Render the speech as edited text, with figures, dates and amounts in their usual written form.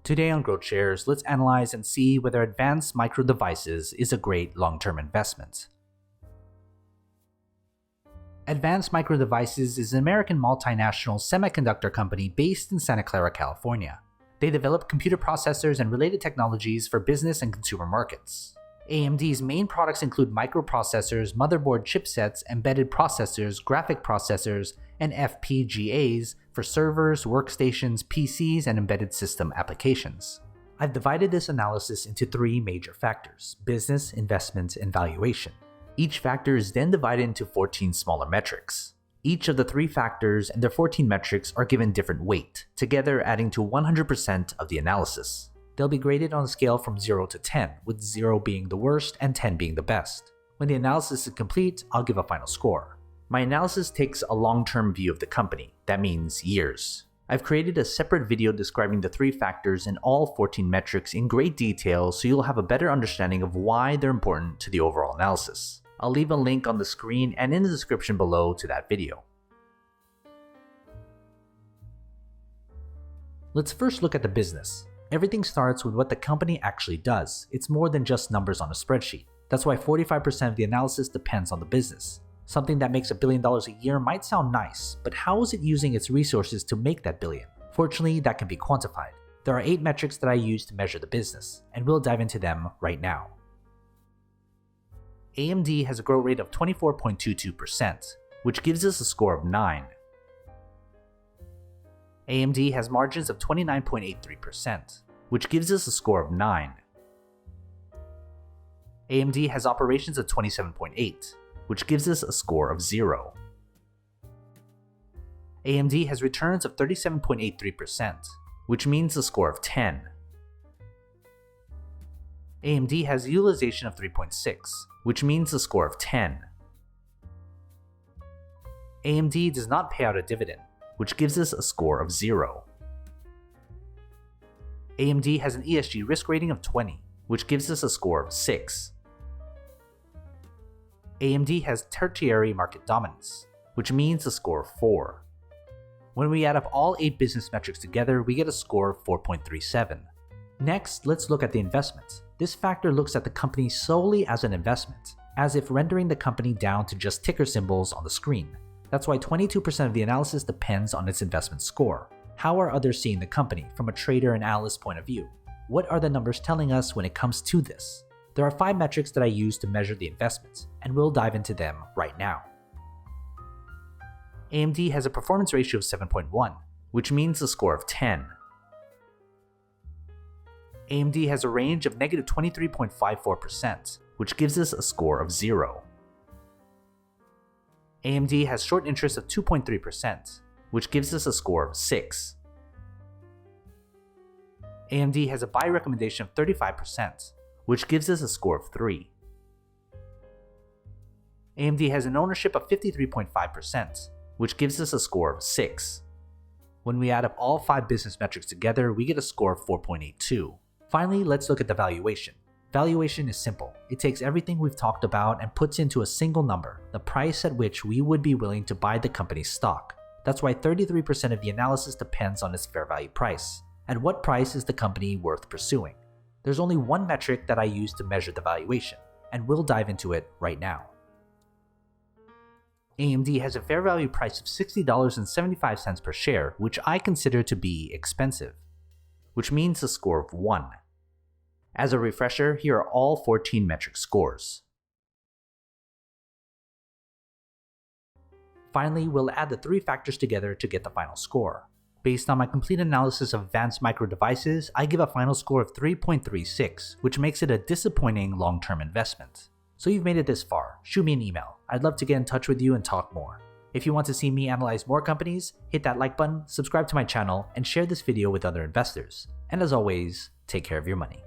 Today on GrowthShares, let's analyze and see whether advanced micro devices is a great long-term investment. Advanced Micro Devices is an American multinational semiconductor company based in Santa Clara, California. They develop computer processors and related technologies for business and consumer markets. AMD's main products include microprocessors, motherboard chipsets, embedded processors, graphic processors, and FPGAs for servers, workstations, PCs, and embedded system applications. I've divided this analysis into three major factors: business, investment, and valuation. Each factor is then divided into 14 smaller metrics. Each of the three factors and their 14 metrics are given different weight, together adding to 100% of the analysis. They'll be graded on a scale from 0 to 10, with 0 being the worst and 10 being the best. When the analysis is complete, I'll give a final score. My analysis takes a long-term view of the company. That means years. I've created a separate video describing the three factors and all 14 metrics in great detail so you'll have a better understanding of why they're important to the overall analysis. I'll leave a link on the screen and in the description below to that video. Let's first look at the business. Everything starts with what the company actually does. It's more than just numbers on a spreadsheet. That's why 45% of the analysis depends on the business. Something that makes $1 billion a year might sound nice, but how is it using its resources to make that billion? Fortunately, that can be quantified. There are 8 metrics that I use to measure the business, and we'll dive into them right now. AMD has a growth rate of 24.22%, which gives us a score of 9. AMD has margins of 29.83%, which gives us a score of 9. AMD has operations of 27.8, which gives us a score of 0. AMD has returns of 37.83%, which means a score of 10. AMD has utilization of 3.6, which means a score of 10. AMD does not pay out a dividend, which gives us a score of 0. AMD has an ESG risk rating of 20, which gives us a score of 6. AMD has tertiary market dominance, which means a score of 4. When we add up all 8 business metrics together, we get a score of 4.37. Next, let's look at the investment. This factor looks at the company solely as an investment, as if rendering the company down to just ticker symbols on the screen. That's why 22% of the analysis depends on its investment score. How are others seeing the company from a trader and analyst point of view? What are the numbers telling us when it comes to this? There are 5 metrics that I use to measure the investment, and we'll dive into them right now. AMD has a performance ratio of 7.1, which means a score of 10. AMD has a range of negative 23.54%, which gives us a score of 0. AMD has short interest of 2.3%, which gives us a score of 6. AMD has a buy recommendation of 35%, which gives us a score of 3. AMD has an ownership of 53.5%, which gives us a score of 6. When we add up all 5 business metrics together, we get a score of 4.82. Finally, let's look at the valuation. Valuation is simple. It takes everything we've talked about and puts into a single number, the price at which we would be willing to buy the company's stock. That's why 33% of the analysis depends on its fair value price. At what price is the company worth pursuing? There's only one metric that I use to measure the valuation, and we'll dive into it right now. AMD has a fair value price of $60.75 per share, which I consider to be expensive, which means a score of 1. As a refresher, here are all 14 metric scores. Finally, we'll add the 3 factors together to get the final score. Based on my complete analysis of advanced micro devices, I give a final score of 3.36, which makes it a disappointing long-term investment. So you've made it this far, shoot me an email. I'd love to get in touch with you and talk more. If you want to see me analyze more companies, hit that like button, subscribe to my channel, and share this video with other investors. And as always, take care of your money.